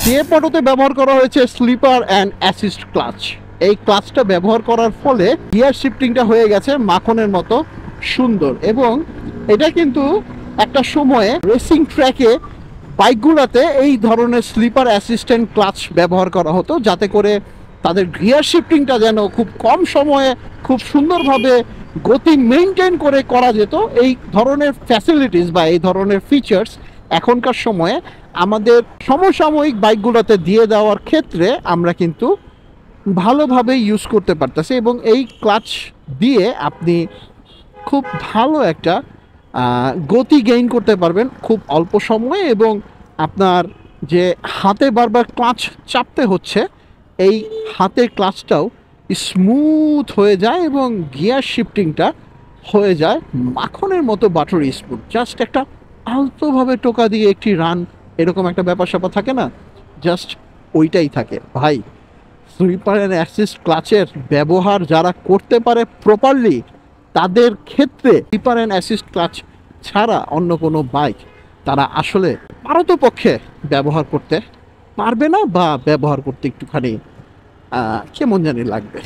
CF অটোতে ব্যবহার করা হয়েছে স্লিপার অ্যান্ড অ্যাসিস্ট ক্লাচ। এই ক্লাচটা ব্যবহার করার ফলে গিয়ার শিফটিংটা হয়ে গেছে মাখনের মতো সুন্দর। এবং এটা কিন্তু একটা সময়ে রেসিং ট্র্যাকে বাইকগুলোতে এই ধরনের স্লিপার অ্যাসিস্ট্যান্ট ক্লাচ ব্যবহার করা হতো, যাতে করে তাদের গিয়ার শিফটিংটা যেন খুব কম সময়ে খুব সুন্দরভাবে গতি মেনটেন করে করা যেত। এই ধরনের ফ্যাসিলিটিস বা এই ধরনের ফিচার্স এখনকার সময়ে আমাদের সমসাময়িক বাইকগুলোতে দিয়ে দেওয়ার ক্ষেত্রে আমরা কিন্তু ভালোভাবে ইউজ করতে পারতেছি। এবং এই ক্লাচ দিয়ে আপনি খুব ভালো একটা গতি গেইন করতে পারবেন খুব অল্প সময়ে, এবং আপনার যে হাতে বারবার ক্লাচ চাপতে হচ্ছে এই হাতের ক্লাচটাও স্মুথ হয়ে যায় এবং গিয়ার শিফটিংটা হয়ে যায় মাখনের মতো বাটারি স্মুথ। জাস্ট একটা আলতোভাবে টোকা দিয়ে একটি রান, এরকম একটা ব্যাপার স্যাপার থাকে না, জাস্ট ওইটাই থাকে ভাই। স্লিপার অ্যান্ড অ্যাসিস্ট ক্লাচের ব্যবহার যারা করতে পারে প্রপারলি, তাদের ক্ষেত্রে স্লিপার অ্যান্ড অ্যাসিস্ট ক্লাচ ছাড়া অন্য কোনো বাইক তারা আসলে পারতপক্ষে ব্যবহার করতে পারবে না, বা ব্যবহার করতে একটুখানি কেমন জানি লাগবে।